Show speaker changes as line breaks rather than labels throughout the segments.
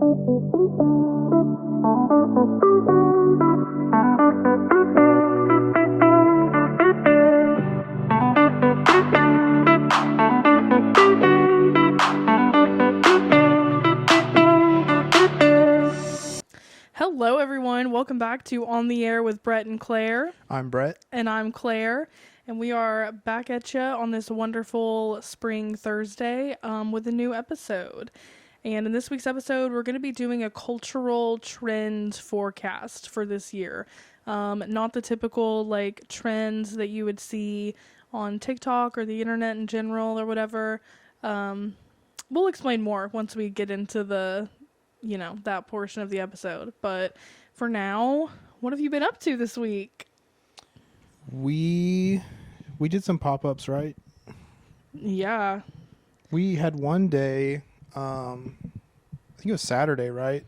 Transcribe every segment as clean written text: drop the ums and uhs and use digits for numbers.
Hello, everyone. Welcome back to On the Air with Brett and Claire.
I'm Brett.
And I'm Claire. And we are back at you on this wonderful spring Thursday with a new episode. And in this week's episode, we're going to be doing a cultural trend forecast for this year. Not the typical like trends that you would see on TikTok or the internet in general or whatever. We'll explain more once we get into that portion of the episode. But for now, what have you been up to this week?
We did some pop-ups, right?
Yeah.
We had one day, I think it was Saturday, right?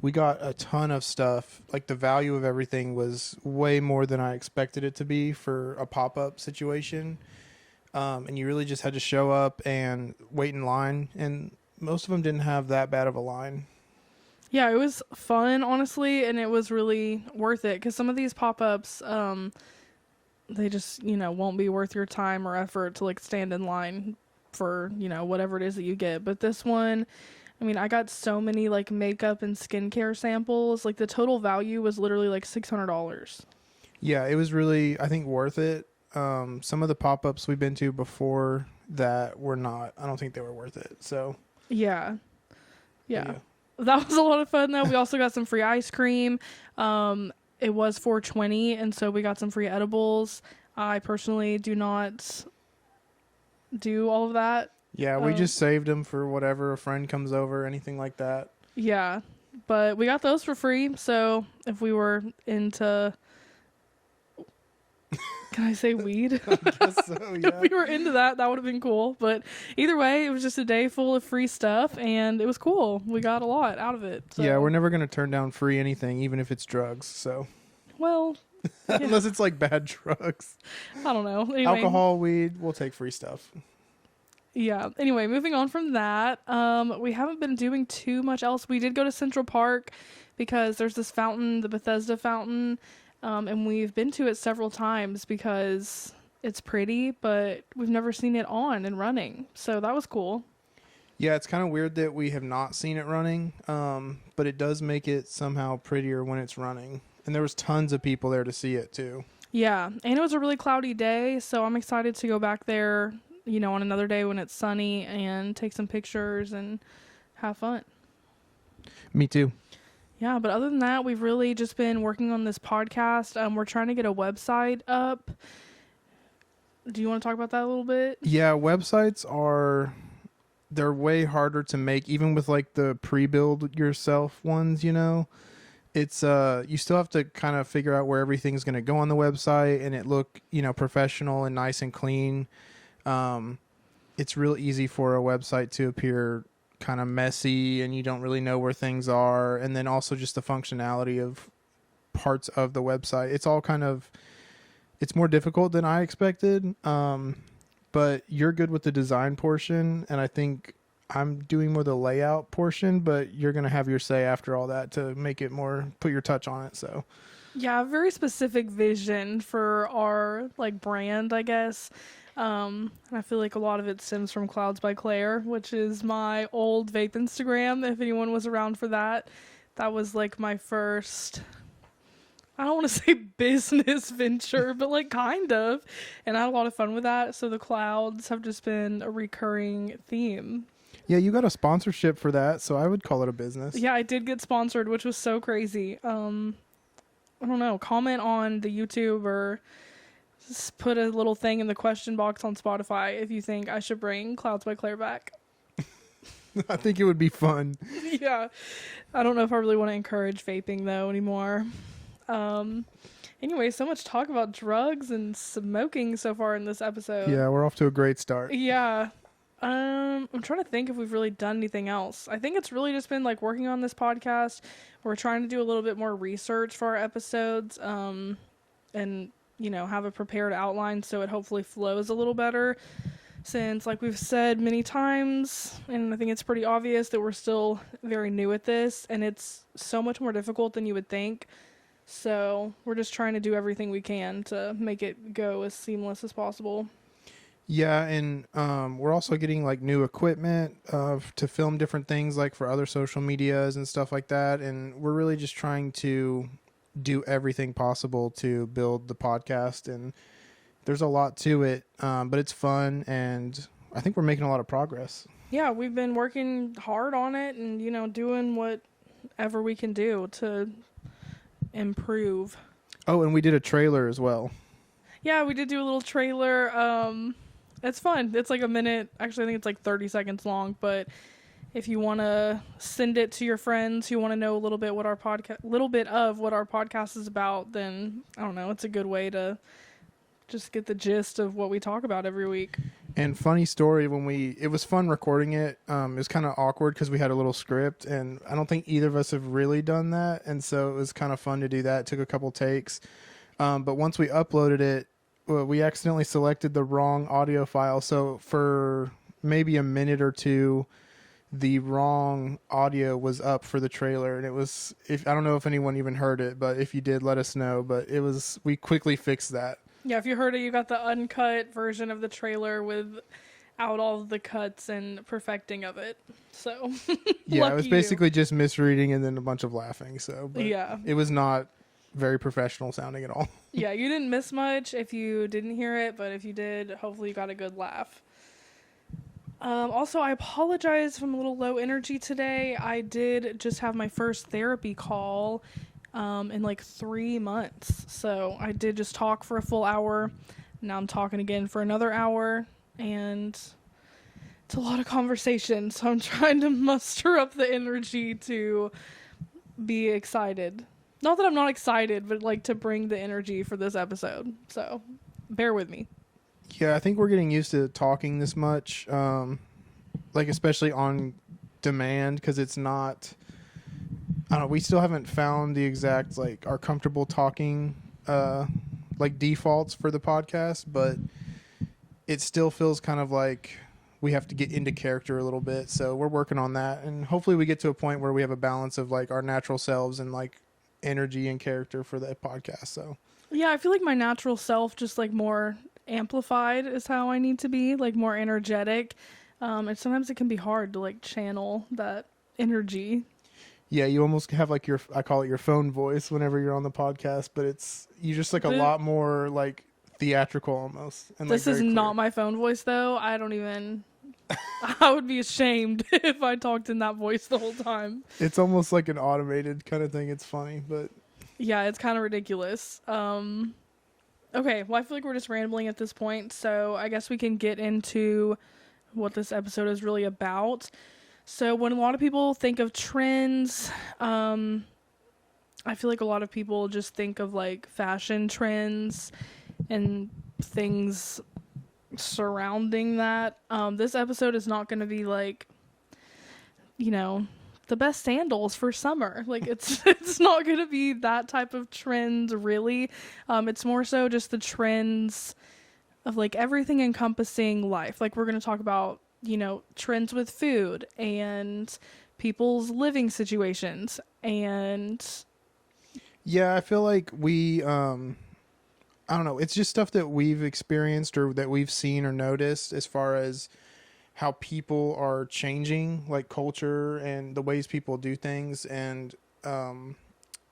We got a ton of stuff. Like the value of everything was way more than I expected it to be for a pop-up situation. And you really just had to show up and wait in line. And most of them didn't have that bad of a line.
Yeah, it was fun, honestly, and it was really worth it because some of these pop-ups, they just, won't be worth your time or effort to, like, stand in line for, whatever it is that you get. But this one, I mean, I got so many, like, makeup and skincare samples. Like, the total value was literally, like, $600.
Yeah, it was really, I think, worth it. Some of the pop-ups we've been to before that were not. I don't think they were worth it, so.
Yeah. That was a lot of fun, though. We also got some free ice cream. It was $4.20, and so we got some free edibles. I personally do not do all of that.
Yeah, we just saved them for whatever a friend comes over, anything like that.
Yeah, but we got those for free, so if we were into... Can I say weed?
I guess so, yeah.
If we were into that would have been cool. But either way, it was just a day full of free stuff, and it was cool. We got a lot out of it. So.
Yeah, we're never going to turn down free anything, even if it's drugs. So,
well, yeah.
Unless it's like bad drugs.
I don't know. Anyway,
alcohol, weed, we'll take free stuff.
Yeah. Anyway, moving on from that, we haven't been doing too much else. We did go to Central Park because there's this fountain, the Bethesda fountain. And we've been to it several times because it's pretty, but we've never seen it on and running. So that was cool.
Yeah, it's kind of weird that we have not seen it running, but it does make it somehow prettier when it's running. And there was tons of people there to see it, too.
Yeah, and it was a really cloudy day, so I'm excited to go back there, on another day when it's sunny and take some pictures and have fun.
Me too.
Yeah, but other than that, we've really just been working on this podcast. We're trying to get a website up. Do you want to talk about that a little bit?
Yeah, websites they're way harder to make, even with like the pre-build yourself ones, It's, you still have to kind of figure out where everything's going to go on the website and it look, professional and nice and clean. It's real easy for a website to appear kind of messy and you don't really know where things are, and then also just the functionality of parts of the website, it's more difficult than I expected, but you're good with the design portion, and I think I'm doing more the layout portion, but you're gonna have your say after all that to make it more, put your touch on it. So
yeah, a very specific vision for our brand, I guess. And I feel like a lot of it stems from Clouds by Claire, which is my old vape Instagram. If anyone was around for that, that was my first, I don't want to say business venture, but kind of. And I had a lot of fun with that. So the clouds have just been a recurring theme.
Yeah, you got a sponsorship for that, so I would call it a business.
Yeah, I did get sponsored, which was so crazy. I don't know. Comment on the YouTube or just put a little thing in the question box on Spotify if you think I should bring Clouds by Claire back.
I think it would be fun.
Yeah. I don't know if I really want to encourage vaping, though, anymore. Anyway, so much talk about drugs and smoking so far in this episode.
Yeah, we're off to a great start.
Yeah. I'm trying to think if we've really done anything else. I think it's really just been working on this podcast. We're trying to do a little bit more research for our episodes, and have a prepared outline so it hopefully flows a little better. since, like we've said many times, and I think it's pretty obvious that we're still very new at this, and it's so much more difficult than you would think. So we're just trying to do everything we can to make it go as seamless as possible.
Yeah, and we're also getting like new equipment to film different things, like for other social medias and stuff like that. And we're really just trying to do everything possible to build the podcast. And there's a lot to it, but it's fun, and I think we're making a lot of progress.
Yeah, we've been working hard on it, and doing whatever we can do to improve.
Oh, and we did a trailer as well.
Yeah, we did do a little trailer. It's fun. It's like a minute. Actually, I think it's like 30 seconds long. But if you want to send it to your friends who want to know a little bit of what our podcast is about, then I don't know. It's a good way to just get the gist of what we talk about every week.
And funny story, it was fun recording it. It was kind of awkward because we had a little script, and I don't think either of us have really done that. And so it was kind of fun to do that. It took a couple takes. But once we uploaded it, we accidentally selected the wrong audio file. So for maybe a minute or two, the wrong audio was up for the trailer. And I don't know if anyone even heard it, but if you did, let us know. But we quickly fixed that.
Yeah, if you heard it, you got the uncut version of the trailer without all of the cuts and perfecting of it. So
yeah, it was basically just misreading and then a bunch of laughing. So but
yeah,
it was not very professional sounding at all.
Yeah, you didn't miss much if you didn't hear it, but if you did, hopefully you got a good laugh. Also, I apologize if I'm a little low energy today. I did just have my first therapy call in like 3 months. So I did just talk for a full hour. Now I'm talking again for another hour, and it's a lot of conversation. So I'm trying to muster up the energy to be excited. Not that I'm not excited, but like to bring the energy for this episode. So bear with me.
Yeah, I think we're getting used to talking this much, like especially on demand, because it's not, I don't know, we still haven't found the exact, like, our comfortable talking, like, defaults for the podcast, but it still feels kind of like we have to get into character a little bit. So we're working on that, and hopefully we get to a point where we have a balance of, like, our natural selves and, like, energy and character for the podcast. So
yeah, I feel like my natural self, just like more amplified, is how I need to be, like more energetic, and sometimes it can be hard to like channel that energy.
Yeah, you almost have like I call it your phone voice whenever you're on the podcast, but you just like a lot more like theatrical almost. And
this
like
is not my phone voice though. I don't even I would be ashamed if I talked in that voice the whole time.
It's almost like an automated kind of thing. It's funny, but
yeah, it's kind of ridiculous. Okay, well, I feel like we're just rambling at this point, so I guess we can get into what this episode is really about. So when a lot of people think of trends, I feel like a lot of people just think of like fashion trends and things surrounding that. This episode is not going to be like, the best sandals for summer. Like it's not going to be that type of trend really. It's more so just the trends of like everything encompassing life. Like we're going to talk about, trends with food and people's living situations. And
yeah, I feel like we, I don't know. It's just stuff that we've experienced or that we've seen or noticed as far as how people are changing, like culture and the ways people do things, and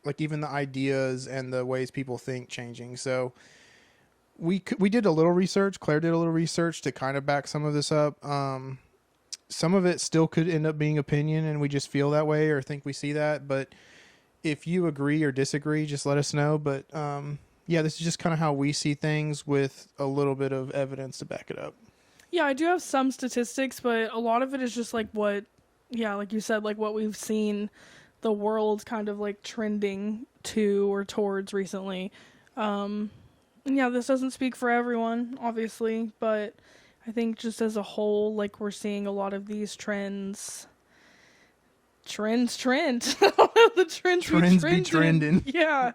like even the ideas and the ways people think changing. So we did a little research. Claire did a little research to kind of back some of this up. Some of it still could end up being opinion, and we just feel that way or think we see that. But if you agree or disagree, just let us know. But yeah, this is just kind of how we see things with a little bit of evidence to back it up.
Yeah, I do have some statistics, but a lot of it is just like like you said, like what we've seen the world kind of like trending to or towards recently. And yeah, this doesn't speak for everyone, obviously, but I think just as a whole, like we're seeing a lot of these trends. The trends
be trending.
Yeah.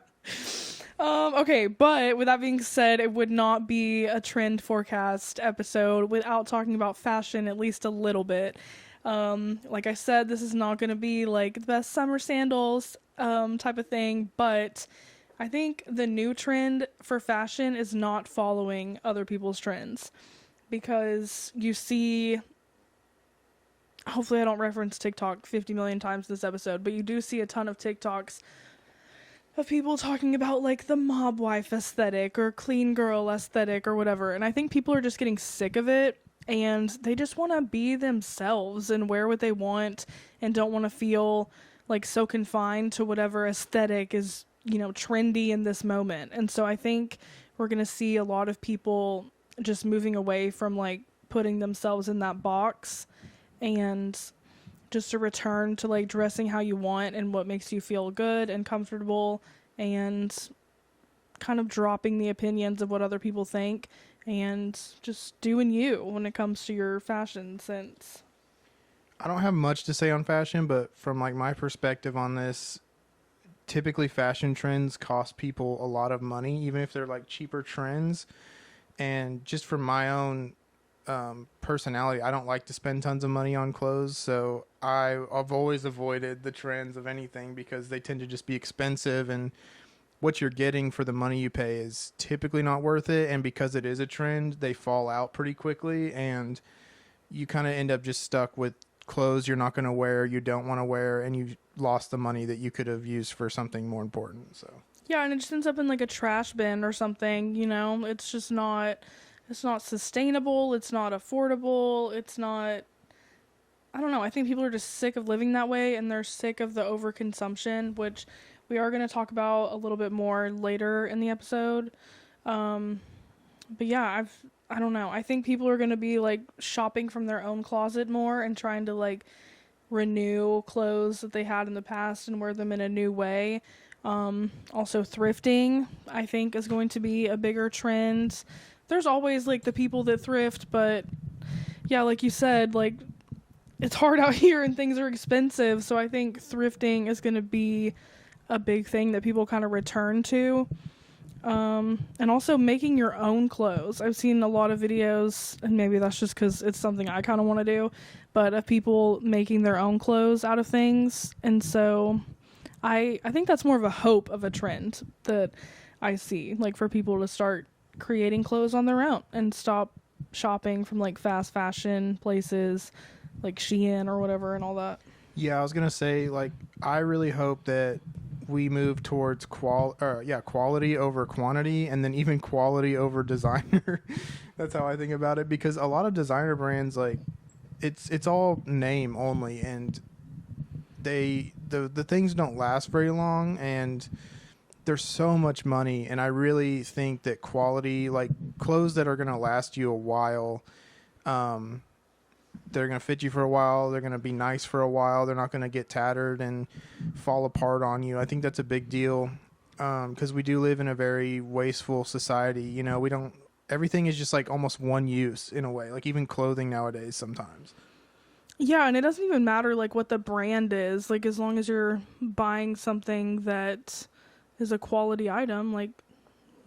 Okay, but with that being said, it would not be a trend forecast episode without talking about fashion at least a little bit. Like I said, this is not going to be like the best summer sandals type of thing, but I think the new trend for fashion is not following other people's trends because you see, hopefully I don't reference TikTok 50 million times this episode, but you do see a ton of TikToks of people talking about like the mob wife aesthetic or clean girl aesthetic or whatever. And I think people are just getting sick of it and they just want to be themselves and wear what they want and don't want to feel like so confined to whatever aesthetic is, you know, trendy in this moment. And so I think we're going to see a lot of people just moving away from like putting themselves in that box and just a return to like dressing how you want and what makes you feel good and comfortable and kind of dropping the opinions of what other people think and just doing you when it comes to your fashion sense.
I don't have much to say on fashion, but from like my perspective on this, typically fashion trends cost people a lot of money, even if they're like cheaper trends. And just from my own personality, I don't like to spend tons of money on clothes, so I've always avoided the trends of anything because they tend to just be expensive, and what you're getting for the money you pay is typically not worth it. And because it is a trend, they fall out pretty quickly, and you kind of end up just stuck with clothes you're not going to wear, you don't want to wear, and you've lost the money that you could have used for something more important. So
yeah, and it just ends up in like a trash bin or something, you know? It's not sustainable, it's not affordable, it's not, I don't know. I think people are just sick of living that way and they're sick of the overconsumption, which we are going to talk about a little bit more later in the episode. But yeah, I don't know. I think people are going to be like shopping from their own closet more and trying to like renew clothes that they had in the past and wear them in a new way. Also thrifting, I think, is going to be a bigger trend. There's always like the people that thrift, but yeah, like you said, like it's hard out here and things are expensive, so I think thrifting is going to be a big thing that people kind of return to. And also making your own clothes. I've seen a lot of videos, and maybe that's just because it's something I kind of want to do, but of people making their own clothes out of things. And so I think that's more of a hope of a trend that I see, like for people to start creating clothes on their own and stop shopping from like fast fashion places like Shein or whatever and all that.
yeah, I was gonna say, like, I really hope that we move towards quality over quantity, and then even quality over designer. That's how I think about it, because a lot of designer brands, like, it's all name only, and the things don't last very long, and there's so much money. And I really think that quality, like clothes that are going to last you a while, they're going to fit you for a while, they're going to be nice for a while, they're not going to get tattered and fall apart on you. I think that's a big deal, because we do live in a very wasteful society. You know, we don't, everything is just like almost one use in a way, like even clothing nowadays sometimes.
Yeah, and it doesn't even matter like what the brand is, like as long as you're buying something that is a quality item, like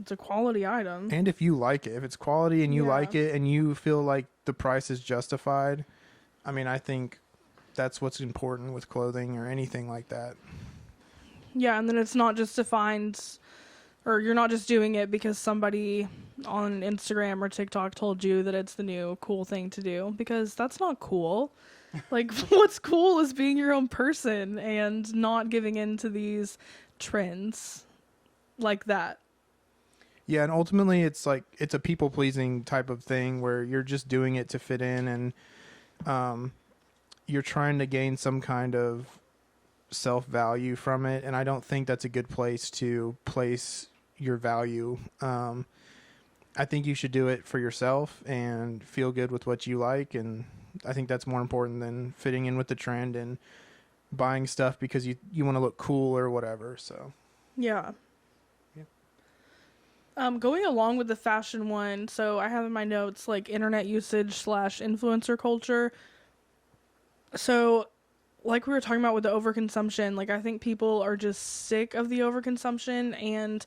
it's a quality item.
And if you like it, if it's quality and you
Yeah.
like it and you feel like the price is justified, I mean, I think that's what's important with clothing or anything like that.
Yeah, and then it's not just defined, or you're not just doing it because somebody on Instagram or TikTok told you that it's the new cool thing to do, because that's not cool. Like, what's cool is being your own person and not giving in to these trends like that.
Yeah, and ultimately it's like it's a people pleasing type of thing where you're just doing it to fit in, and you're trying to gain some kind of self value from it, and I don't think that's a good place to place your value. I think you should do it for yourself and feel good with what you like, and I think that's more important than fitting in with the trend and buying stuff because you want to look cool or whatever. So
Yeah. Going along with the fashion one, so I have in my notes like internet usage / influencer culture. So, like we were talking about with the overconsumption, like I think people are just sick of the overconsumption, and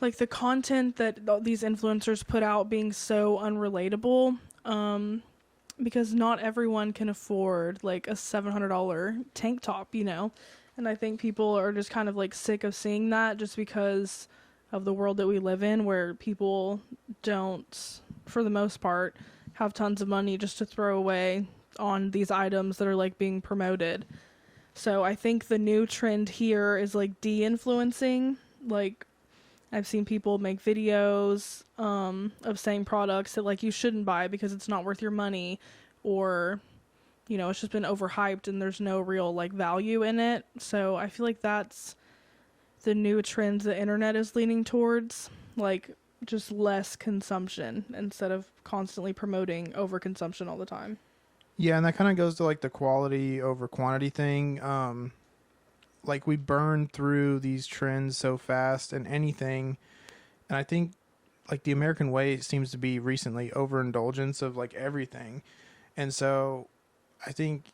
like the content that these influencers put out being so unrelatable, because not everyone can afford like a $700 tank top, you know. And I think people are just kind of like sick of seeing that, just because of the world that we live in, where people don't, for the most part, have tons of money just to throw away on these items that are like being promoted. So I think the new trend here is like de-influencing. Like, I've seen people make videos of saying products that like you shouldn't buy because it's not worth your money, or you know, it's just been overhyped and there's no real like value in it. So I feel like that's the new trend the internet is leaning towards, like just less consumption instead of constantly promoting overconsumption all the time.
Yeah, and that kind of goes to like the quality over quantity thing. Like we burn through these trends so fast and anything, and I think like the American way seems to be recently overindulgence of like everything. And so I think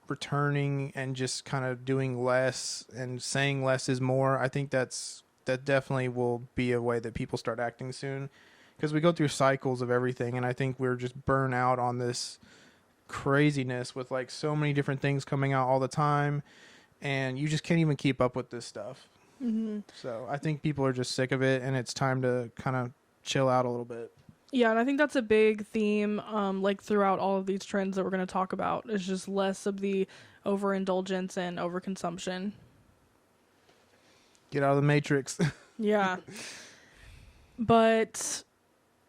returning and just kind of doing less and saying less is more, I think that definitely will be a way that people start acting soon, because we go through cycles of everything, and I think we're just burnt out on this craziness with like so many different things coming out all the time, and you just can't even keep up with this stuff.
Mm-hmm.
So I think people are just sick of it, and it's time to kind of chill out a little bit.
Yeah, and I think that's a big theme, like throughout all of these trends that we're going to talk about, is just less of the overindulgence and overconsumption.
Get out of the matrix.
Yeah. But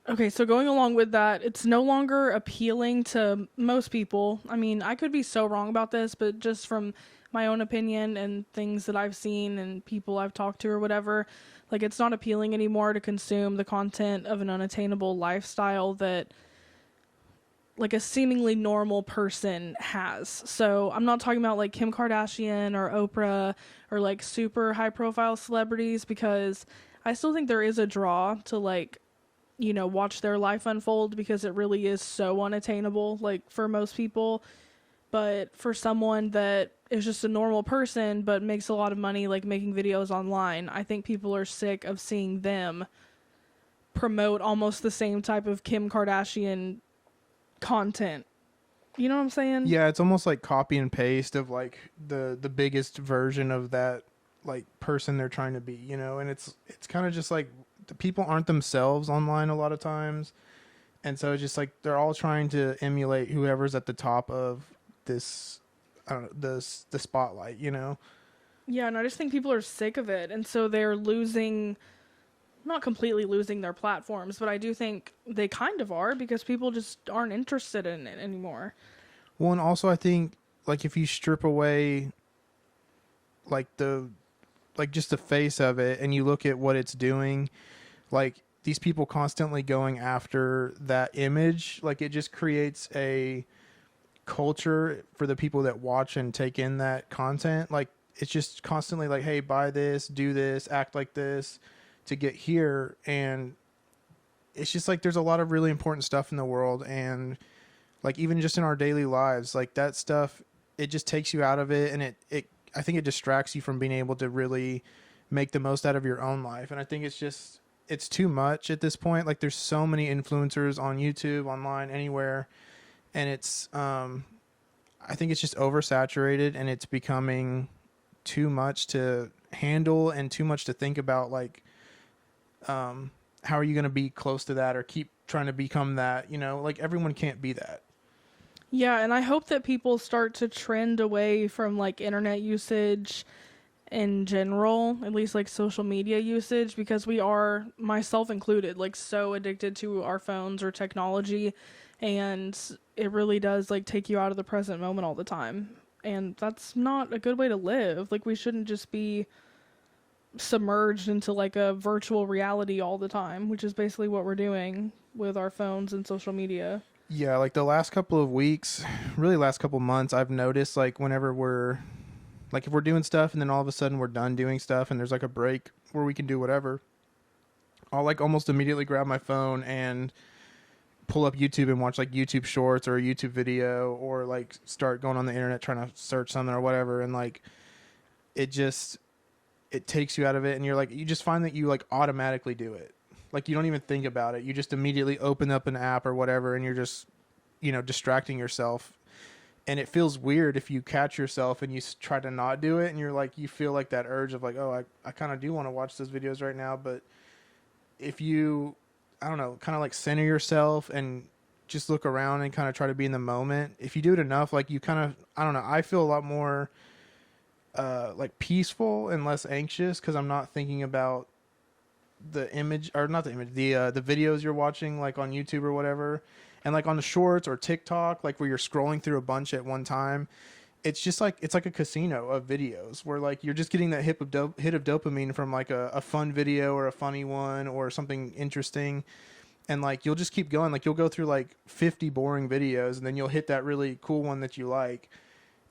okay, so going along with that, it's no longer appealing to most people. I mean, I could be so wrong about this, but just from my own opinion and things that I've seen and people I've talked to or whatever, like it's not appealing anymore to consume the content of an unattainable lifestyle that like a seemingly normal person has. So I'm not talking about like Kim Kardashian or Oprah or like super high profile celebrities, because I still think there is a draw to like, you know, watch their life unfold, because it really is so unattainable, like for most people. But for someone that is just a normal person but makes a lot of money like making videos online, I think people are sick of seeing them promote almost the same type of Kim Kardashian content. You know what I'm saying?
Yeah, it's almost like copy and paste of like the biggest version of that like person they're trying to be, you know, and it's kind of just like the people aren't themselves online a lot of times. And so it's just like they're all trying to emulate whoever's at the top of this, I don't know, the spotlight, you know.
Yeah, and I just think people are sick of it, and so they're losing, not completely losing their platforms, but I do think they kind of are, because people just aren't interested in it anymore.
Well, and also I think like if you strip away like just the face of it and you look at what it's doing, like these people constantly going after that image, like it just creates a culture for the people that watch and take in that content. Like it's just constantly like, hey, buy this, do this, act like this to get here. And it's just like there's a lot of really important stuff in the world, and like even just in our daily lives, like that stuff, it just takes you out of it, and it I think it distracts you from being able to really make the most out of your own life. And I think it's too much at this point. Like there's so many influencers on YouTube, online, anywhere, and it's I think it's just oversaturated, and it's becoming too much to handle and too much to think about. Like how are you going to be close to that or keep trying to become that, you know? Like everyone can't be that.
Yeah, and I hope that people start to trend away from like internet usage in general, at least like social media usage, because we are, myself included, like so addicted to our phones or technology, and it really does like take you out of the present moment all the time. And that's not a good way to live. Like we shouldn't just be submerged into like a virtual reality all the time, which is basically what we're doing with our phones and social media.
Yeah, like the last couple of weeks, really last couple of months, I've noticed like whenever we're like if we're doing stuff and then all of a sudden we're done doing stuff and there's like a break where we can do whatever, I'll like almost immediately grab my phone and pull up YouTube and watch like YouTube shorts or a YouTube video, or like start going on the internet trying to search something or whatever. And like it it takes you out of it, and you're like, you just find that you like automatically do it. Like you don't even think about it. You just immediately open up an app or whatever, and you're just, distracting yourself. And it feels weird if you catch yourself and you try to not do it, and you're like, you feel like that urge of like, oh, I kind of do want to watch those videos right now. But if you, I don't know, kind of like center yourself and just look around and kind of try to be in the moment. If you do it enough, like you kind of, I don't know, I feel a lot more like peaceful and less anxious because I'm not thinking about the image, or not the image, the videos you're watching like on YouTube or whatever. And like on the shorts or TikTok, like where you're scrolling through a bunch at one time, it's just like, it's like a casino of videos where like you're just getting that hit of dopamine from like a fun video or a funny one or something interesting. And like you'll just keep going. Like you'll go through like 50 boring videos, and then you'll hit that really cool one that you like.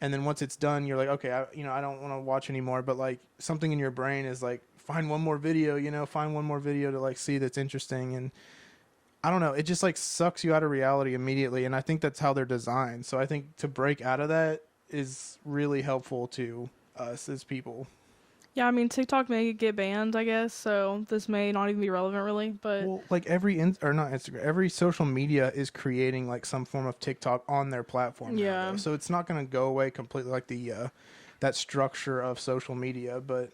And then once it's done, you're like, okay, I don't want to watch anymore. But like something in your brain is like, find one more video, find one more video to like see that's interesting. And I don't know, it just like sucks you out of reality immediately. And I think that's how they're designed. So I think to break out of that is really helpful to us as people.
Yeah, I mean, TikTok may get banned, I guess, so this may not even be relevant, really, but...
Well, like every social media is creating, like, some form of TikTok on their platform.
Yeah.
Now, so it's not going to go away completely, like, that structure of social media, but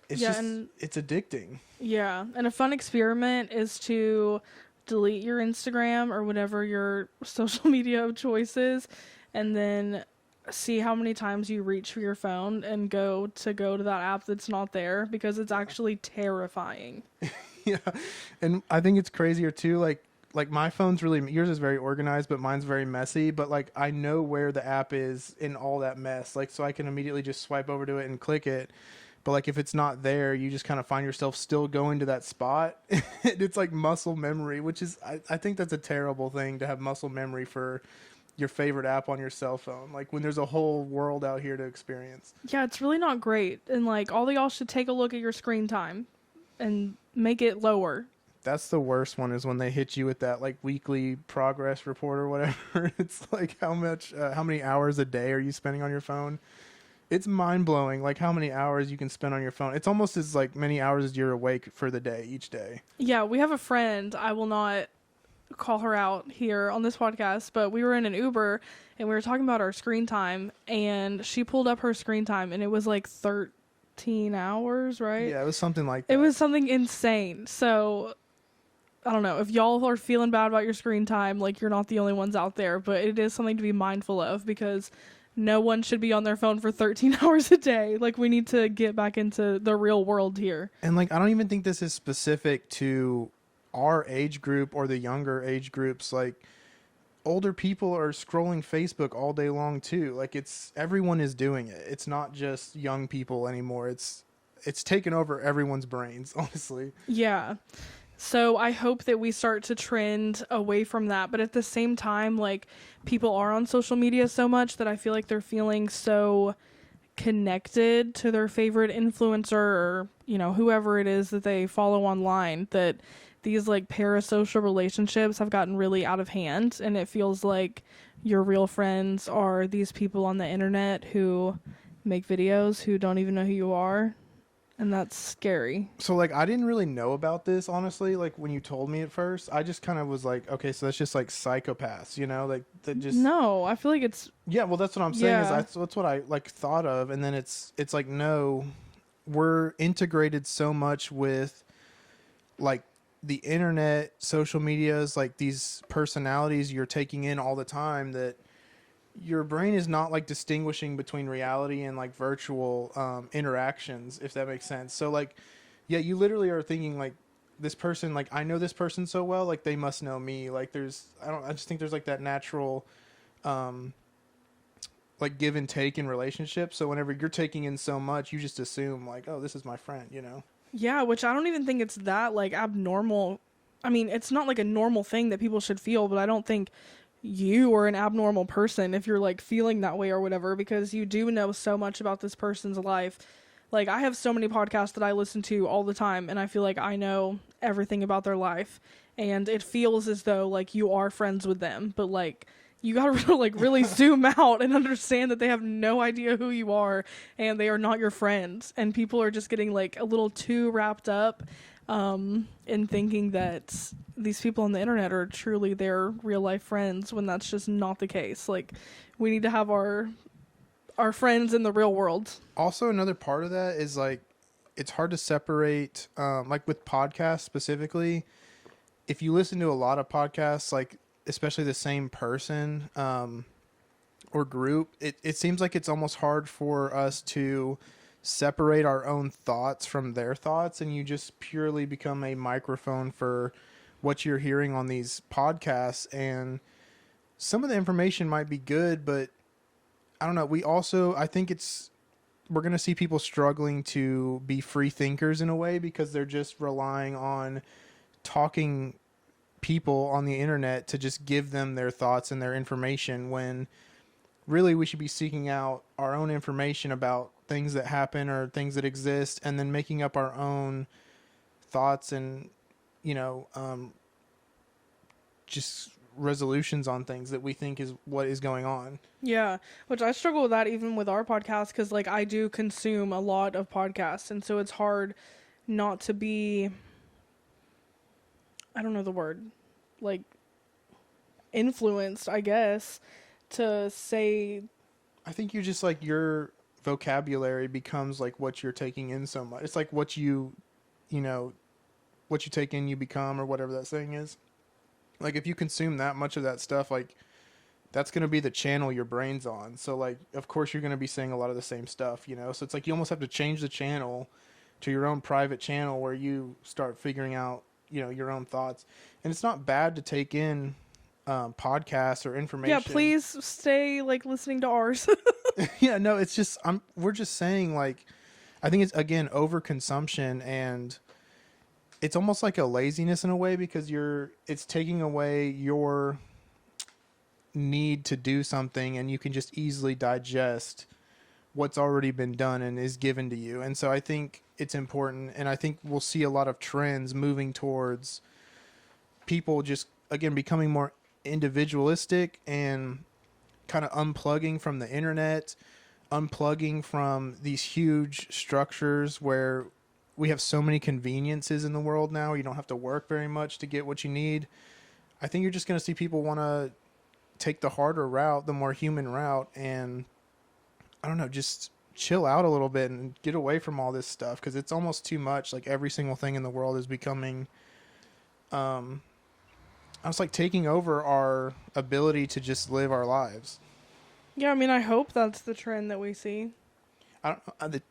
it's it's addicting.
Yeah, and a fun experiment is to delete your Instagram or whatever your social media of choice is, and then see how many times you reach for your phone and go to that app that's not there, because it's actually terrifying.
Yeah. And I think it's crazier too, like my phone's yours is very organized, but mine's very messy, but like I know where the app is in all that mess, like so I can immediately just swipe over to it and click it. But like if it's not there, you just kind of find yourself still going to that spot. It's like muscle memory, which is I think that's a terrible thing, to have muscle memory for your favorite app on your cell phone, like when there's a whole world out here to experience.
Yeah, it's really not great. And like all of y'all should take a look at your screen time and make it lower.
That's the worst one, is when they hit you with that like weekly progress report or whatever. It's like how many hours a day are you spending on your phone? It's mind blowing, like how many hours you can spend on your phone. It's almost as like many hours as you're awake for the day each day.
Yeah, we have a friend, I will not call her out here on this podcast, but we were in an Uber and we were talking about our screen time, and she pulled up her screen time and it was like 13 hours, right?
Yeah, it was something like that.
It was something insane. So I don't know if y'all are feeling bad about your screen time, like you're not the only ones out there, but it is something to be mindful of, because no one should be on their phone for 13 hours a day. Like we need to get back into the real world here.
And like I don't even think this is specific to our age group or the younger age groups. Like older people are scrolling Facebook all day long too. Like everyone is doing it. It's not just young people anymore. It's taken over everyone's brains, honestly.
Yeah. So I hope that we start to trend away from that. But at the same time, like people are on social media so much that I feel like they're feeling so connected to their favorite influencer or, whoever it is that they follow online, that these like parasocial relationships have gotten really out of hand, and it feels like your real friends are these people on the internet who make videos who don't even know who you are, and that's scary.
So like I didn't really know about this, honestly. Like when you told me at first, I just kind of was like, okay, so that's just like psychopaths, like that just...
No, I feel like it's...
Yeah, well that's what I'm saying.
Yeah.
That's what I like thought of, and then it's like, no, we're integrated so much with like the internet, social medias, like these personalities you're taking in all the time, that your brain is not like distinguishing between reality and like virtual interactions, if that makes sense. So like, yeah, you literally are thinking like, this person, like I know this person so well, like they must know me. Like I just think there's like that natural like give and take in relationships. So whenever you're taking in so much, you just assume like, oh, this is my friend,
Yeah, which I don't even think it's that like abnormal. I mean, it's not like a normal thing that people should feel, but I don't think you are an abnormal person if you're like feeling that way or whatever, because you do know so much about this person's life. Like I have so many podcasts that I listen to all the time, and I feel like I know everything about their life, and it feels as though like you are friends with them, but like you gotta like really zoom out and understand that they have no idea who you are and they are not your friends. And people are just getting like a little too wrapped up in thinking that these people on the internet are truly their real life friends when that's just not the case. Like, we need to have our friends in the real world.
Also, another part of that is like it's hard to separate, like with podcasts specifically. If you listen to a lot of podcasts, like especially the same person or group, it seems like it's almost hard for us to separate our own thoughts from their thoughts, and you just purely become a microphone for what you're hearing on these podcasts. And some of the information might be good, but I don't know. I think we're going to see people struggling to be free thinkers in a way because they're just relying on talking people on the internet to just give them their thoughts and their information, when really we should be seeking out our own information about things that happen or things that exist, and then making up our own thoughts and, just resolutions on things that we think is what is going on.
Yeah, which I struggle with that even with our podcast, because like I do consume a lot of podcasts, and so it's hard not to be, I don't know the word, like influenced, I guess, to say.
I think you just like your vocabulary becomes like what you're taking in so much. It's like what you take in, you become, or whatever that saying is. Like if you consume that much of that stuff, like that's going to be the channel your brain's on. So like, of course you're going to be saying a lot of the same stuff, So it's like you almost have to change the channel to your own private channel where you start figuring out, your own thoughts. And it's not bad to take in podcasts or information.
Yeah, please stay like listening to ours.
Yeah, no, it's just we're just saying, like, I think it's again overconsumption, and it's almost like a laziness in a way, because it's taking away your need to do something, and you can just easily digest what's already been done and is given to you. And so I think it's important, and I think we'll see a lot of trends moving towards people just again becoming more individualistic and kind of unplugging from the internet, unplugging from these huge structures where we have so many conveniences in the world now. You don't have to work very much to get what you need. I think you're just going to see people want to take the harder route, the more human route, and I don't know, just chill out a little bit and get away from all this stuff, because it's almost too much. Like every single thing in the world is becoming I was like taking over our ability to just live our lives.
Yeah, I mean, I hope that's the trend that we see.
I don't.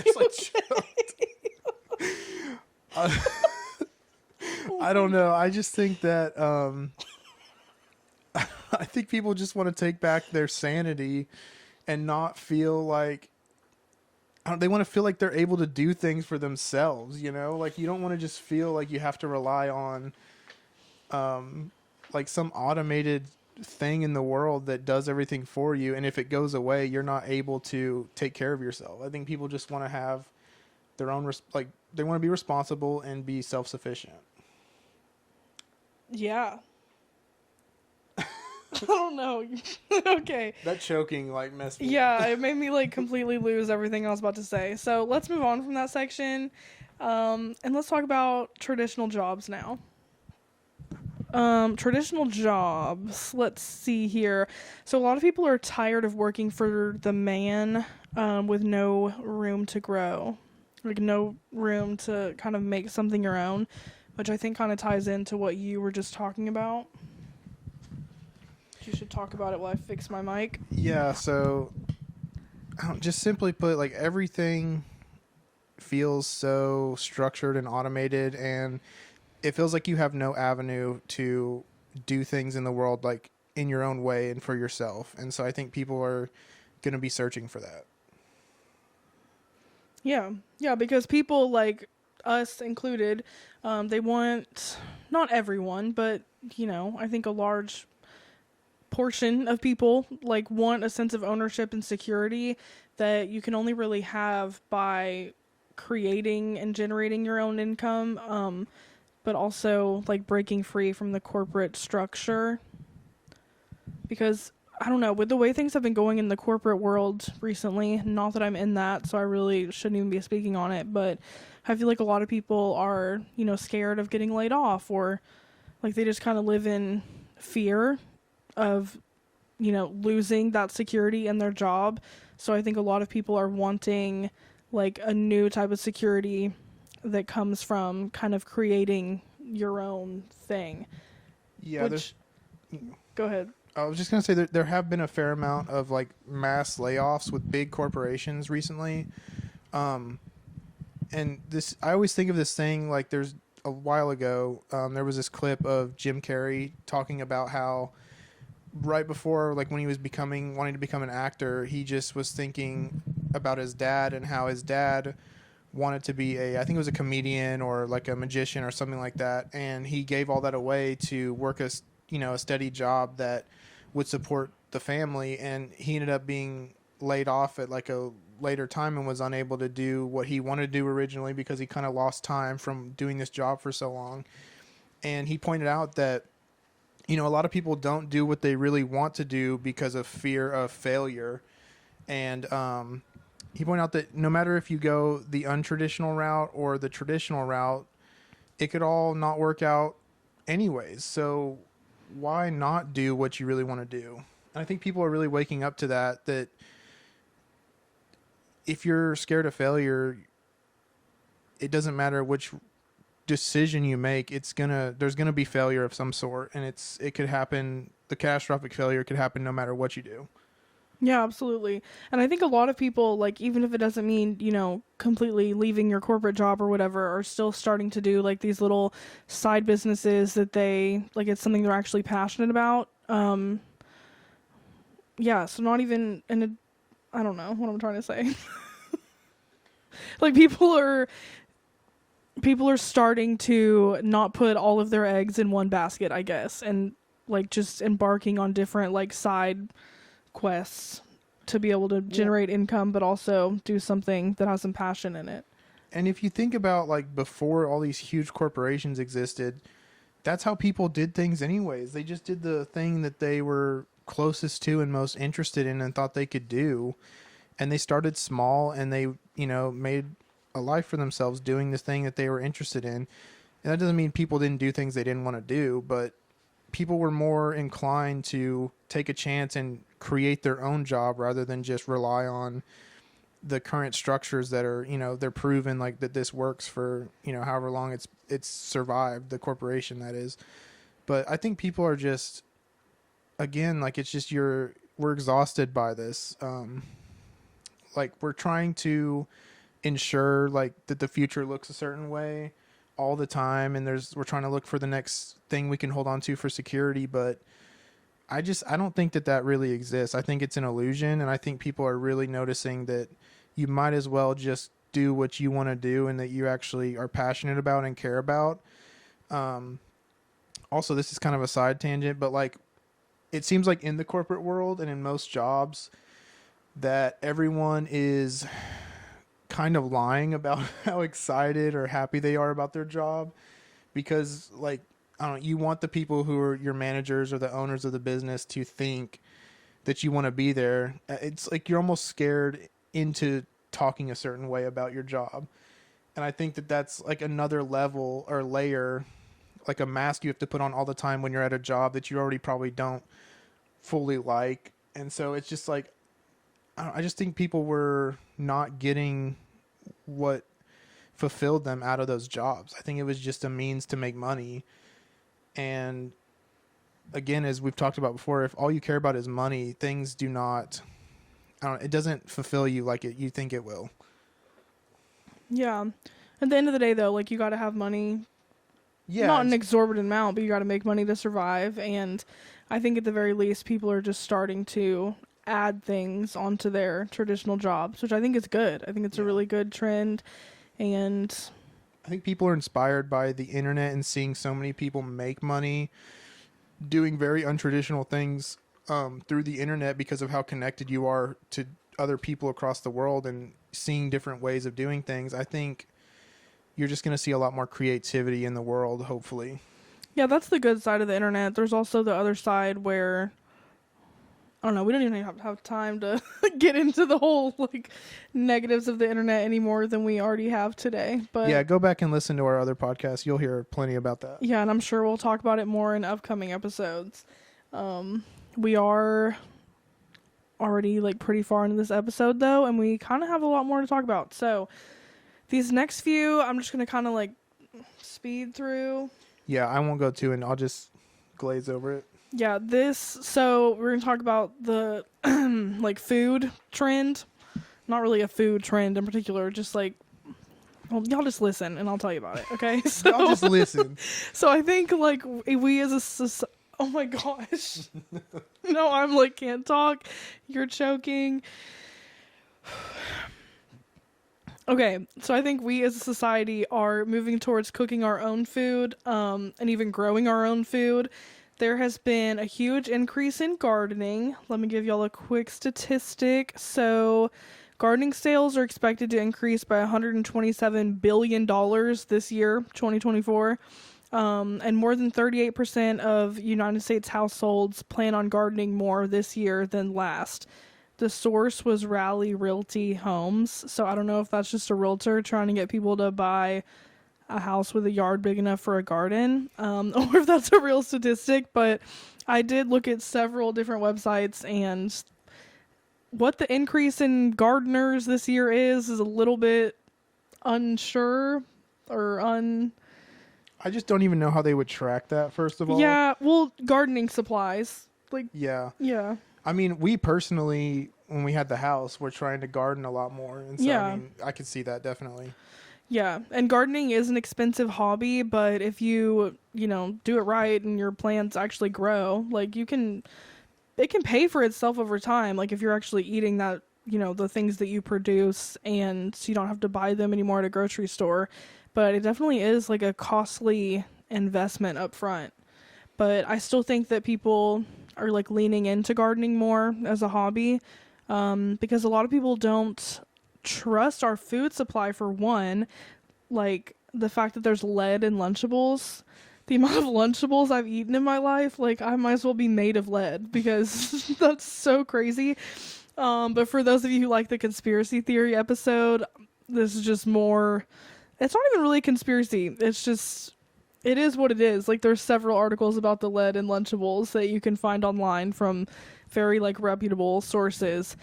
It's like I don't know. I just think that I think people just want to take back their sanity and not feel like they want to feel like they're able to do things for themselves. Like you don't want to just feel like you have to rely on like some automated thing in the world that does everything for you, and if it goes away you're not able to take care of yourself. I think people just want to have their own they want to be responsible and be self-sufficient.
Yeah. I don't know. Okay.
That choking like messed me up.
Yeah, it made me like completely lose everything I was about to say. So let's move on from that section, and let's talk about traditional jobs now. Traditional jobs. Let's see here. So a lot of people are tired of working for the man, with no room to grow, like no room to kind of make something your own, which I think kind of ties into what you were just talking about. You should talk about it while I fix my mic.
Yeah, so just simply put, like everything feels so structured and automated, and it feels like you have no avenue to do things in the world like in your own way and for yourself. And so I think people are going to be searching for that.
Yeah. Yeah, because people like us included, they want, not everyone, but, I think a large portion of people like want a sense of ownership and security that you can only really have by creating and generating your own income. But also like breaking free from the corporate structure. because I don't know, with the way things have been going in the corporate world recently, not that I'm in that, so I really shouldn't even be speaking on it, but I feel like a lot of people are, scared of getting laid off, or like they just kind of live in fear of, losing that security in their job. So I think a lot of people are wanting like a new type of security that comes from kind of creating your own thing.
Yeah,
Which, go ahead.
I was just gonna say that there have been a fair amount of like mass layoffs with big corporations recently. And this, I always think of this thing like there's a while ago, there was this clip of Jim Carrey talking about how right before, like when he was wanting to become an actor, he just was thinking about his dad and how his dad wanted to be I think it was a comedian or like a magician or something like that, and he gave all that away to work a steady job that would support the family, and he ended up being laid off at like a later time and was unable to do what he wanted to do originally because he kind of lost time from doing this job for so long. And he pointed out that a lot of people don't do what they really want to do because of fear of failure. And he pointed out that no matter if you go the untraditional route or the traditional route, it could all not work out anyways. So why not do what you really want to do? And I think people are really waking up to that if you're scared of failure, it doesn't matter which decision you make, there's gonna be failure of some sort, and it could happen. The catastrophic failure could happen no matter what you do.
Yeah, absolutely. And I think a lot of people, like, even if it doesn't mean, completely leaving your corporate job or whatever, are still starting to do like these little side businesses that it's something they're actually passionate about. Yeah, so not even I don't know what I'm trying to say. Like people are starting to not put all of their eggs in one basket, I guess, and like just embarking on different like side quests to be able to generate income, but also do something that has some passion in it.
And if you think about like before all these huge corporations existed, that's how people did things anyways. They just did the thing that they were closest to and most interested in and thought they could do. And they started small, and they, made a life for themselves doing this thing that they were interested in. And that doesn't mean people didn't do things they didn't want to do, but people were more inclined to take a chance and create their own job rather than just rely on the current structures that are, they're proven like that this works for, however long it's survived, the corporation that is. But I think people are just, again, like it's just we're exhausted by this. Like we're trying to ensure like that the future looks a certain way all the time, and we're trying to look for the next thing we can hold on to for security, but I don't think that really exists. I think it's an illusion, and I think people are really noticing that you might as well just do what you want to do and that you actually are passionate about and care about. Also, this is kind of a side tangent, but like it seems like in the corporate world and in most jobs that everyone is kind of lying about how excited or happy they are about their job, because like, I don't know, you want the people who are your managers or the owners of the business to think that you want to be there. It's like you're almost scared into talking a certain way about your job. And I think that that's like another level or layer, like a mask you have to put on all the time when you're at a job that you already probably don't fully like. And so it's just like, I just think people were not getting what fulfilled them out of those jobs. I think it was just a means to make money. And again, as we've talked about before, if all you care about is money, things do not, it doesn't fulfill you like you think it will.
Yeah. At the end of the day, though, like you got to have money. Yeah. Not an exorbitant amount, but you got to make money to survive. And I think at the very least, people are just starting to add things onto their traditional jobs, which I think is good. I think it's a really good trend. And
I think people are inspired by the internet and seeing so many people make money doing very untraditional things through the internet because of how connected you are to other people across the world and seeing different ways of doing things. I think you're just going to see a lot more creativity in the world, hopefully.
Yeah, that's the good side of the internet. There's also the other side where I don't know. We don't even have time to get into the whole like negatives of the internet any more than we already have today. But
Yeah, go back and listen to our other podcasts. You'll hear plenty about that.
yeah, and I'm sure we'll talk about it more in upcoming episodes. We are already like pretty far into this episode though, and we kind of have a lot more to talk about. So these next few, I'm just gonna kind of like speed through.
Yeah, I won't go to, and I'll just glaze over it.
Yeah, so we're going to talk about the, like, food trend. Not really a food trend in particular, just like, well, y'all just listen and I'll tell you about it, okay? So,
I'll just listen.
So I think, like, we as a oh my gosh. No, I'm like, can't talk. You're choking. Okay, so I think we as a society are moving towards cooking our own food, and even growing our own food. There has been a huge increase in gardening. Let me give y'all a quick statistic. So, gardening sales are expected to increase by $127 billion this year, 2024. And more than 38% of United States households plan on gardening more this year than last. The source was Raleigh Realty Homes. So, I don't know if that's just a realtor trying to get people to buy a house with a yard big enough for a garden, or if that's a real statistic, but I did look at several different websites, and what the increase in gardeners this year is a little bit unsure, or
I just don't even know how they would track that, first of all.
yeah, well, gardening supplies, like,
Yeah.
yeah.
I mean, we personally, when we had the house, we're trying to garden a lot more. And so,
Yeah.
I mean, I could see that definitely.
Yeah, and gardening is an expensive hobby, but if you do it right and your plants actually grow, like it can pay for itself over time. Like if you're actually eating that, the things that you produce and you don't have to buy them anymore at a grocery store. But it definitely is like a costly investment up front. But I still think that people are like leaning into gardening more as a hobby, because a lot of people don't trust our food supply. For one, like the fact that there's lead in Lunchables, the amount of Lunchables I've eaten in my life, like I might as well be made of lead, because that's so crazy. But for those of you who like the conspiracy theory episode, this is just more, it's not even really a conspiracy, it's just, it is what it is. Like there's several articles about the lead in Lunchables that you can find online from very like reputable sources.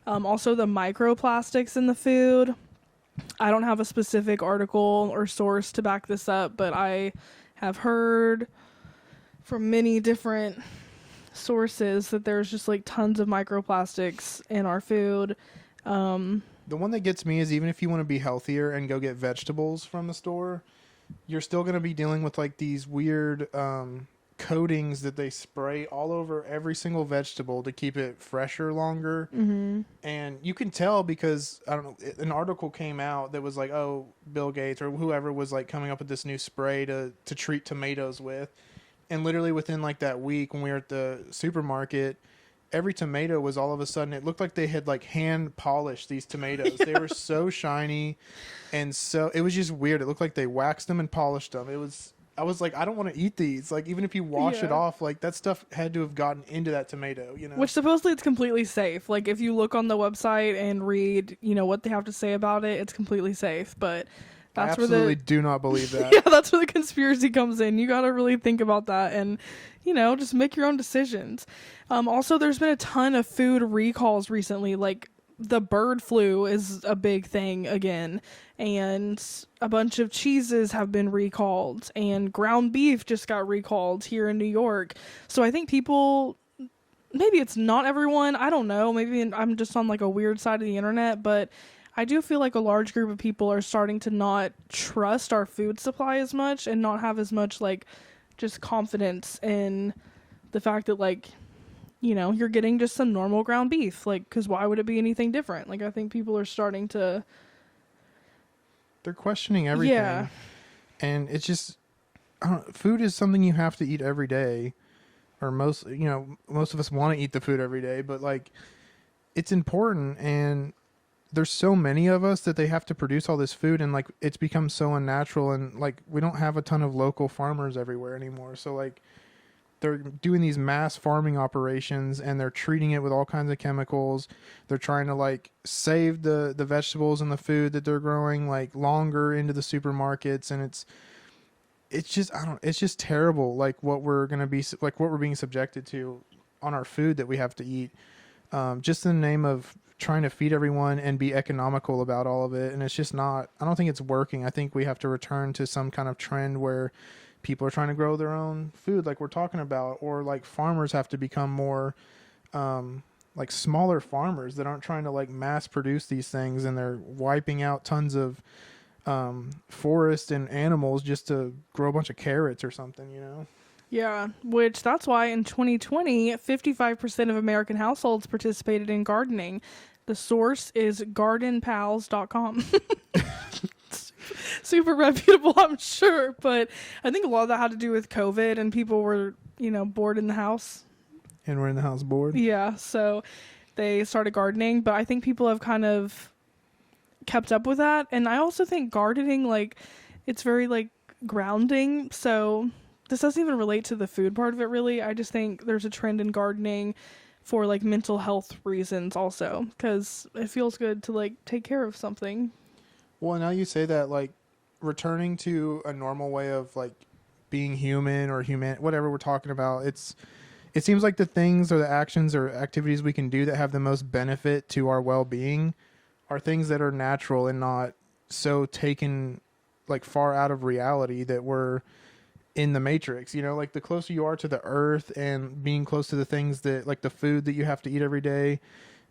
Also, the microplastics in the food. I don't have a specific article or source to back this up, but I have heard from many different sources that there's just like tons of microplastics in our food.
The one that gets me is even if you want to be healthier and go get vegetables from the store, you're still going to be dealing with like these weird coatings that they spray all over every single vegetable to keep it fresher longer.
Mm-hmm.
And you can tell because, I don't know, an article came out that was like, oh, Bill Gates or whoever was like coming up with this new spray to treat tomatoes with. And literally within like that week when we were at the supermarket, every tomato was all of a sudden, it looked like they had like hand polished these tomatoes. Yeah. They were so shiny. And so it was just weird. It looked like they waxed them and polished them. I was like, I don't want to eat these. Like, even if you wash it off, like, that stuff had to have gotten into that tomato,
Which supposedly it's completely safe. Like, if you look on the website and read, what they have to say about it, it's completely safe. But that's
I absolutely do not believe that.
Yeah, that's where the conspiracy comes in. You got to really think about that and, just make your own decisions. Also, there's been a ton of food recalls recently. Like, the bird flu is a big thing again, and a bunch of cheeses have been recalled, and ground beef just got recalled here in New York. So I think people, maybe it's not everyone, I don't know, maybe I'm just on like a weird side of the internet, but I do feel like a large group of people are starting to not trust our food supply as much and not have as much like just confidence in the fact that like, you're getting just some normal ground beef. Like, because why would it be anything different? Like, I think people are starting to...
They're questioning everything.
Yeah.
And it's just... food is something you have to eat every day. Or most of us want to eat the food every day. But, like, it's important. And there's so many of us that they have to produce all this food. And, like, it's become so unnatural. And, like, we don't have a ton of local farmers everywhere anymore. So, like... they're doing these mass farming operations and they're treating it with all kinds of chemicals. They're trying to like save the vegetables and the food that they're growing like longer into the supermarkets, and it's just it's just terrible, like what we're going to be like what we're being subjected to on our food that we have to eat, just in the name of trying to feed everyone and be economical about all of it. And it's just not, I don't think it's working. I think we have to return to some kind of trend where people are trying to grow their own food like we're talking about, or like farmers have to become more like smaller farmers that aren't trying to like mass produce these things and they're wiping out tons of forest and animals just to grow a bunch of carrots or something, you know?
Yeah, which that's why in 2020, 55% of American households participated in gardening. The source is gardenpals.com. Super reputable, I'm sure, but I think a lot of that had to do with COVID and people were, bored in the house.
And we're in the house bored.
Yeah, so they started gardening, but I think people have kind of kept up with that. And I also think gardening, like, it's very, like, grounding. So this doesn't even relate to the food part of it, really. I just think there's a trend in gardening for, like, mental health reasons also, because it feels good to, like, take care of something.
Well, now you say that, like, returning to a normal way of, like, being human or whatever we're talking about, it seems like the things or the actions or activities we can do that have the most benefit to our well-being are things that are natural and not so taken, like, far out of reality that we're in the matrix, like the closer you are to the earth and being close to the things that, like, the food that you have to eat every day,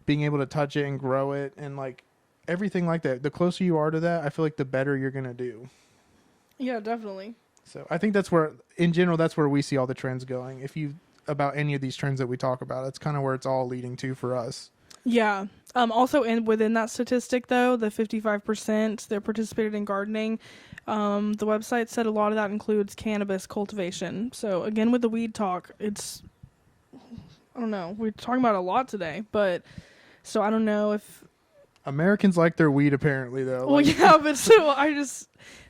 being able to touch it and grow it and, like, everything like that, the closer you are to that, I feel like the better you're going to do.
Yeah, definitely.
So I think that's where, in general, that's where we see all the trends going. About any of these trends that we talk about, it's kind of where it's all leading to for us.
Yeah. Also, within that statistic, though, the 55% that participated in gardening, the website said a lot of that includes cannabis cultivation. So, again, with the weed talk, I don't know, we're talking about it a lot today, but, so I don't know if...
Americans like their weed, apparently, though.
Well, yeah, but so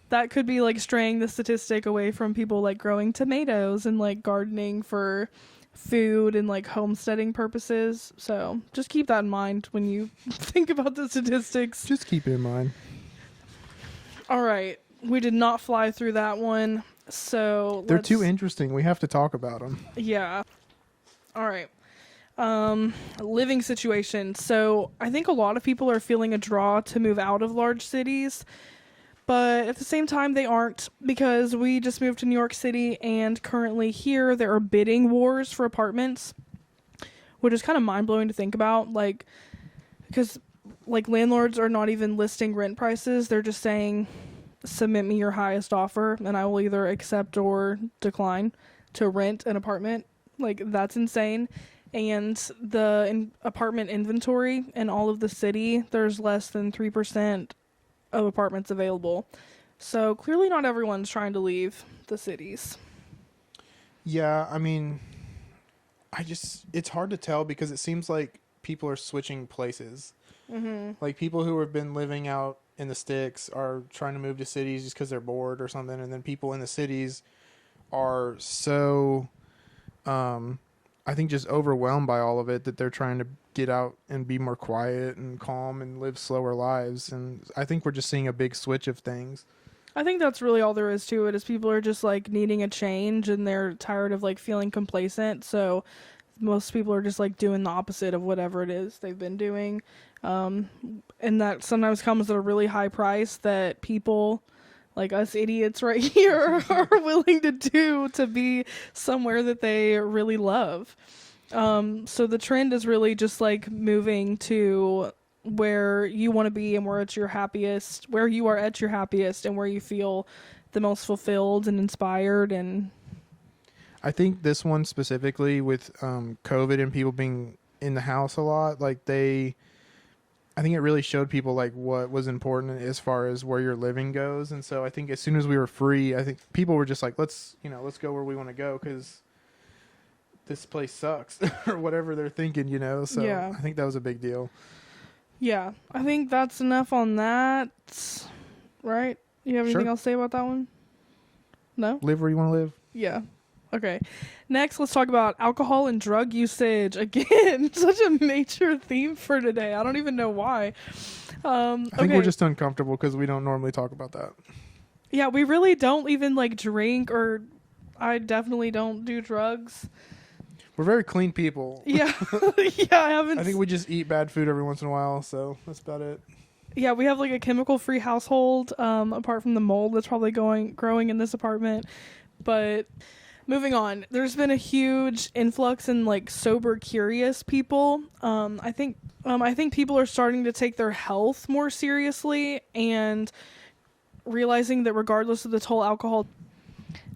that could be, like, straying the statistic away from people, like, growing tomatoes and, like, gardening for food and, like, homesteading purposes. So just keep that in mind when you think about the statistics.
Just keep it in mind.
All right. We did not fly through that one. So
they're too interesting. We have to talk about them.
Yeah. All right. Living situation. So I think a lot of people are feeling a draw to move out of large cities, but at the same time they aren't, because we just moved to New York City and currently here there are bidding wars for apartments, which is kind of mind-blowing to think about, like, because, like, landlords are not even listing rent prices. They're just saying, submit me your highest offer and I will either accept or decline to rent an apartment. Like, that's insane. And the apartment inventory in all of the city, there's less than 3% of apartments available. So clearly not everyone's trying to leave the cities.
Yeah, I mean, it's hard to tell because it seems like people are switching places. Mm-hmm. Like, people who have been living out in the sticks are trying to move to cities just because they're bored or something. And then people in the cities are so... I think just overwhelmed by all of it that they're trying to get out and be more quiet and calm and live slower lives. And I think we're just seeing a big switch of things.
I think that's really all there is to it, is people are just, like, needing a change and they're tired of, like, feeling complacent. So most people are just, like, doing the opposite of whatever it is they've been doing. And that sometimes comes at a really high price that people... like us idiots right here are willing to do to be somewhere that they really love. So the trend is really just, like, moving to where you want to be and where you are at your happiest and where you feel the most fulfilled and inspired. And
I think this one specifically with COVID and people being in the house a lot, like, I think it really showed people, like, what was important as far as where your living goes. And so I think as soon as we were free, I think people were just like, let's go where we want to go because this place sucks or whatever they're thinking, So yeah. I think that was a big deal.
Yeah, I think that's enough on that. Right? You have anything else to say about that one? No?
Live where you want to live.
Yeah. Okay. Next, let's talk about alcohol and drug usage. Again, such a major theme for today. I don't even know why.
I think we're
Okay.
just uncomfortable because we don't normally talk about that.
Yeah, we really don't even like drink, or I definitely don't do drugs.
We're very clean people.
Yeah. Yeah, I haven't.
I think we just eat bad food every once in a while, so that's about it.
Yeah, we have like a chemical-free household, apart from the mold that's probably growing in this apartment. But moving on, there's been a huge influx in like sober, curious people. I think people are starting to take their health more seriously and realizing that regardless of the toll alcohol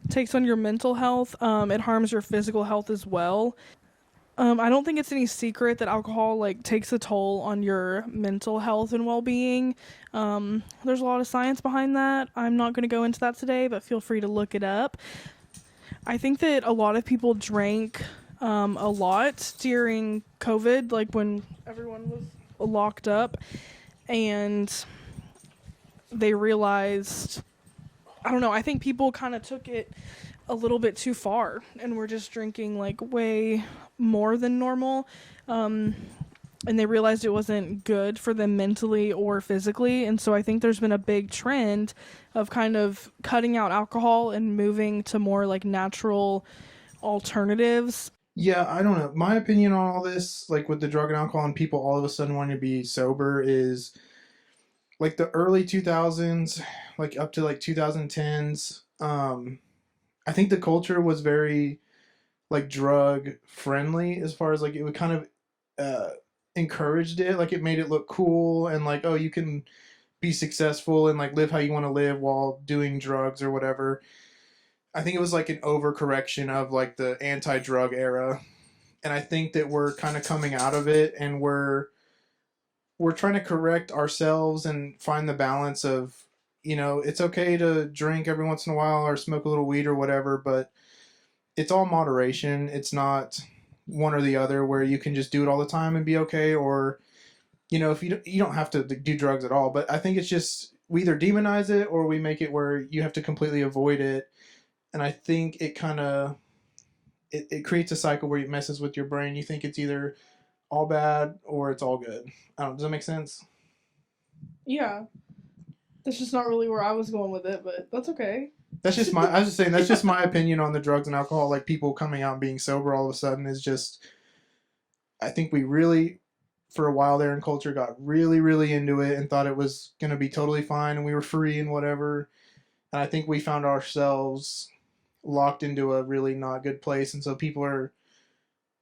takes on your mental health, it harms your physical health as well. I don't think it's any secret that alcohol like takes a toll on your mental health and well-being. There's a lot of science behind that. I'm not going to go into that today, but feel free to look it up. I think that a lot of people drank a lot during COVID, like when everyone was locked up, and they realized, I don't know, I think people kind of took it a little bit too far and were just drinking like way more than normal. And they realized it wasn't good for them mentally or physically. And so I think there's been a big trend of kind of cutting out alcohol and moving to more like natural alternatives.
Yeah, I don't know. My opinion on all this, like with the drug and alcohol and people all of a sudden wanting to be sober, is like the early 2000s, like up to like 2010s. I think the culture was very like drug friendly as far as like it would kind of uh, encouraged it. Like it made it look cool and like, oh, you can be successful and like live how you want to live while doing drugs or whatever. I think it was like an overcorrection of like the anti-drug era, and I think that we're kind of coming out of it, and we're trying to correct ourselves and find the balance of, it's okay to drink every once in a while or smoke a little weed or whatever, but it's all moderation. It's not one or the other where you can just do it all the time and be okay, or if you don't have to do drugs at all. But I think it's just we either demonize it or we make it where you have to completely avoid it. And I think it kind of it creates a cycle where it messes with your brain. You think it's either all bad or it's all good. I don't, does that make sense?
Yeah, that's just not really where I was going with it, but that's okay.
That's just my. I was just saying that's just my opinion on the drugs and alcohol. Like people coming out and being sober all of a sudden is just. I think we really, for a while there in culture, got really really into it and thought it was gonna be totally fine and we were free and whatever. And I think we found ourselves locked into a really not good place, and so people are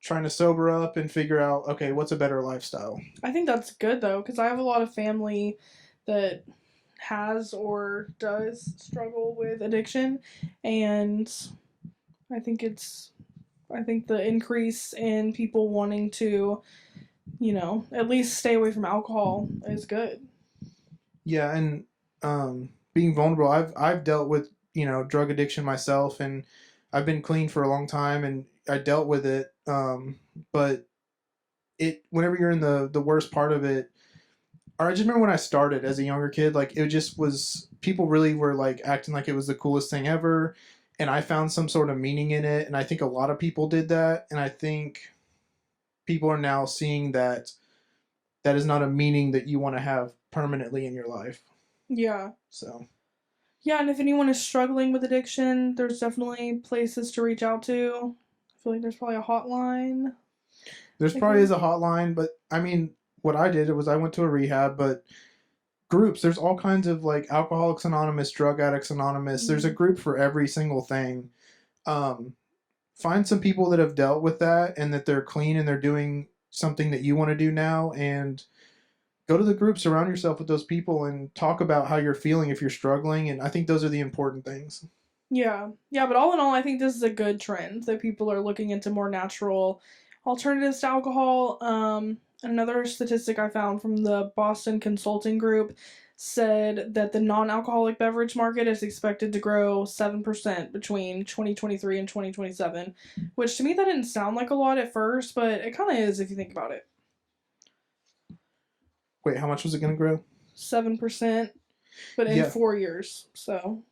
trying to sober up and figure out, okay, what's a better lifestyle.
I think that's good though, because I have a lot of family that has or does struggle with addiction, and I think it's I think the increase in people wanting to, at least stay away from alcohol is good.
Yeah, and being vulnerable. I've dealt with drug addiction myself, and I've been clean for a long time, and I dealt with it. But it whenever you're in the worst part of it, or I just remember when I started as a younger kid, like it just was people really were like acting like it was the coolest thing ever, and I found some sort of meaning in it, and I think a lot of people did that, and I think people are now seeing that that is not a meaning that you want to have permanently in your life.
Yeah.
So
Yeah, and if anyone is struggling with addiction, there's definitely places to reach out to. I feel like there's probably a hotline.
there's
I
probably
can.
is a hotline, but I mean, what I did was I went to a rehab, but groups, there's all kinds of like Alcoholics Anonymous, Drug Addicts Anonymous. There's a
Mm.
group for every single thing. Um, find some people that have dealt with that and that they're clean and they're doing something that you want to do now, and go to the group, surround yourself with those people, and talk about how you're feeling if you're struggling. And I think those are the important things.
Yeah. Yeah, but all in all, I think this is a good trend that people are looking into more natural alternatives to alcohol. Another statistic I found from the Boston Consulting Group said that the non alcoholic beverage market is expected to grow 7% between 2023 and 2027, which to me that didn't sound like a lot at first, but it kind of is if you think about it.
Wait, how much was it going to grow?
7%, but in
Yeah,
4 years. So,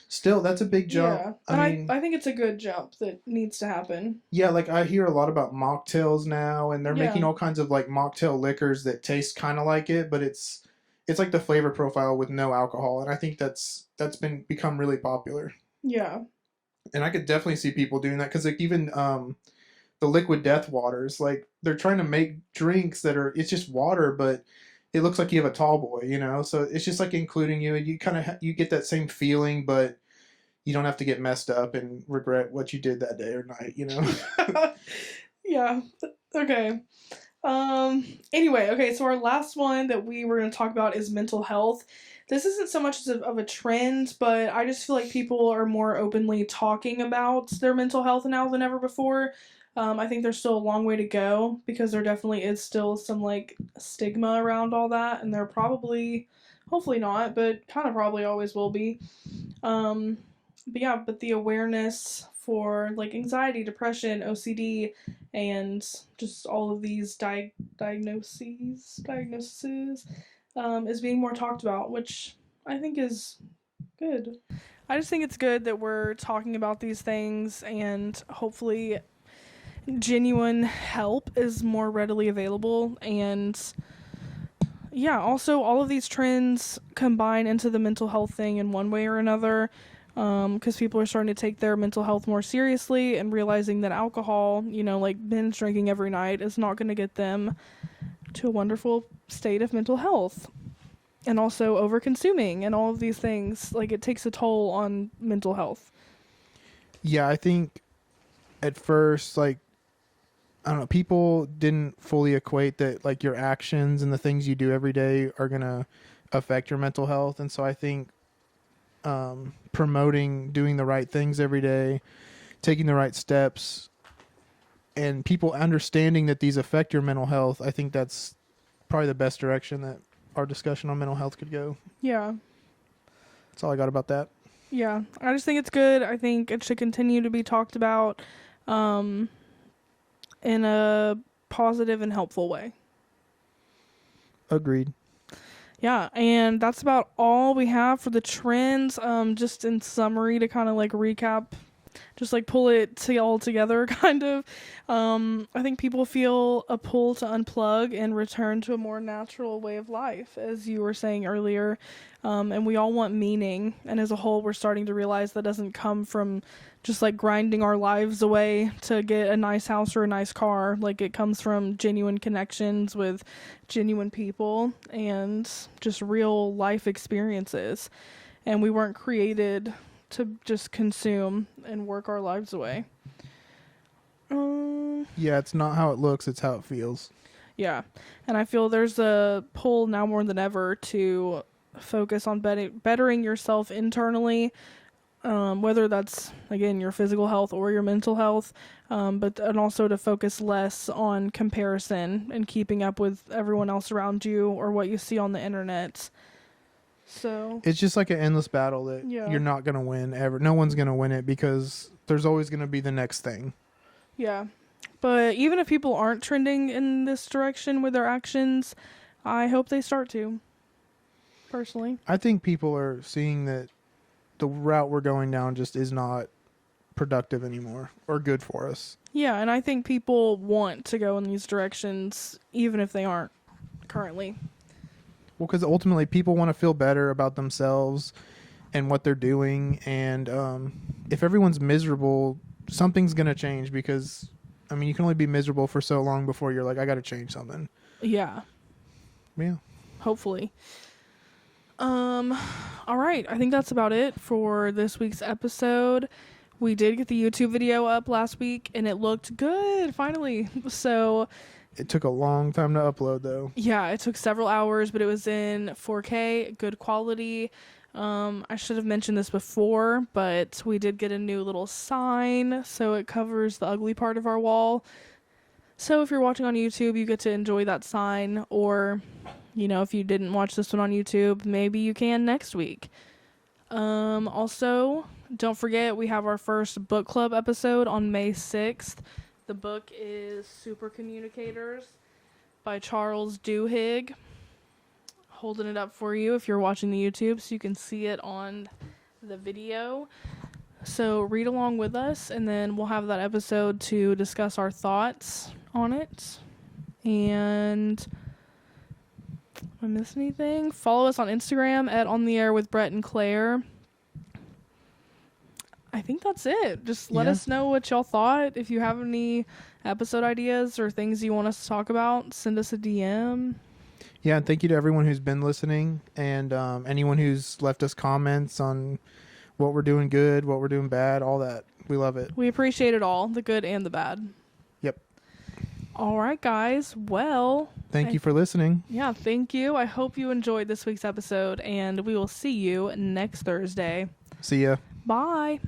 Still, that's a big jump.
Yeah,
I
and
mean,
I think it's a good jump that needs to happen.
yeah, like I hear a lot about mocktails now, and they're making
Yeah,
all kinds of like mocktail liquors that taste kind of like it, but it's like the flavor profile with no alcohol, and I think that's been become really popular.
yeah,
And I could definitely see people doing that because like even the liquid death waters, like they're trying to make drinks that are it's just water, but it looks like you have a tall boy, you know. So it's just like including you, and you kind of you get that same feeling, but you don't have to get messed up and regret what you did that day or night, you know.
yeah. Okay. Anyway, okay, so our last one that we were going to talk about is mental health. This isn't so much of a trend, but I just feel like people are more openly talking about their mental health now than ever before. I think there's still a long way to go because there definitely is still some like stigma around all that, and there probably, hopefully not, but kind of probably always will be. Um, but yeah, but the awareness for like anxiety, depression, OCD, and just all of these diagnoses is being more talked about, which I think is good. I just think it's good that we're talking about these things, and hopefully genuine help is more readily available. And yeah, also all of these trends combine into the mental health thing in one way or another, because people are starting to take their mental health more seriously and realizing that alcohol, like binge drinking every night, is not going to get them to a wonderful state of mental health. And also over consuming and all of these things, like it takes a toll on mental health.
Yeah, I think at first, like, I don't know, people didn't fully equate that like your actions and the things you do every day are gonna affect your mental health, and so I think promoting doing the right things every day, taking the right steps, and people understanding that these affect your mental health, I think that's probably the best direction that our discussion on mental health could go.
Yeah.
That's all I got about that.
Yeah. I just think it's good. I think it should continue to be talked about in a positive and helpful way.
Agreed.
Yeah, and that's about all we have for the trends. Just in summary to kind of like recap, just like pull it all together, kind of. I think people feel a pull to unplug and return to a more natural way of life, as you were saying earlier. And we all want meaning, and as a whole, we're starting to realize that doesn't come from just like grinding our lives away to get a nice house or a nice car. Like it comes from genuine connections with genuine people and just real life experiences. And we weren't created to just consume and work our lives away.
Yeah, it's not how it looks, it's how it feels.
Yeah. And I feel there's a pull now more than ever to focus on bettering yourself internally, whether that's, again, your physical health or your mental health, and also to focus less on comparison and keeping up with everyone else around you or what you see on the internet. So
it's just like an endless battle that you're not going to win ever. No one's going to win it because there's always going to be the next thing.
Yeah. But even if people aren't trending in this direction with their actions, I hope they start to. Personally.
I think people are seeing that the route we're going down just is not productive anymore or good for us.
Yeah, and I think people want to go in these directions even if they aren't currently.
Well, because ultimately people want to feel better about themselves and what they're doing, and if everyone's miserable, something's going to change because, I mean, you can only be miserable for so long before you're like, I got to change something.
Yeah.
Yeah.
Hopefully. All right. I think that's about it for this week's episode. We did get the YouTube video up last week and it looked good, finally. So
it took a long time to upload though.
Yeah, it took several hours, but it was in 4K, good quality. I should have mentioned this before, but we did get a new little sign, so it covers the ugly part of our wall. So if you're watching on YouTube, you get to enjoy that sign, or, if you didn't watch this one on YouTube, maybe you can next week. Also, don't forget, we have our first book club episode on May 6th. The book is Super Communicators by Charles Duhigg. Holding it up for you if you're watching the YouTube so you can see it on the the video. So read along with us, and then we'll have that episode to discuss our thoughts on it. And did I miss anything? Follow us on Instagram at On The Air with Brett and Claire. I think that's it. Just let us know what y'all thought. If you have any episode ideas or things you want us to talk about, send us a DM.
Yeah, and thank you to everyone who's been listening, and anyone who's left us comments on what we're doing good, what we're doing bad, all that. We love it.
We appreciate it all, the good and the bad.
Yep.
All right, guys. Well,
thank you for listening.
Yeah, thank you. I hope you enjoyed this week's episode, and we will see you next Thursday.
See ya.
Bye.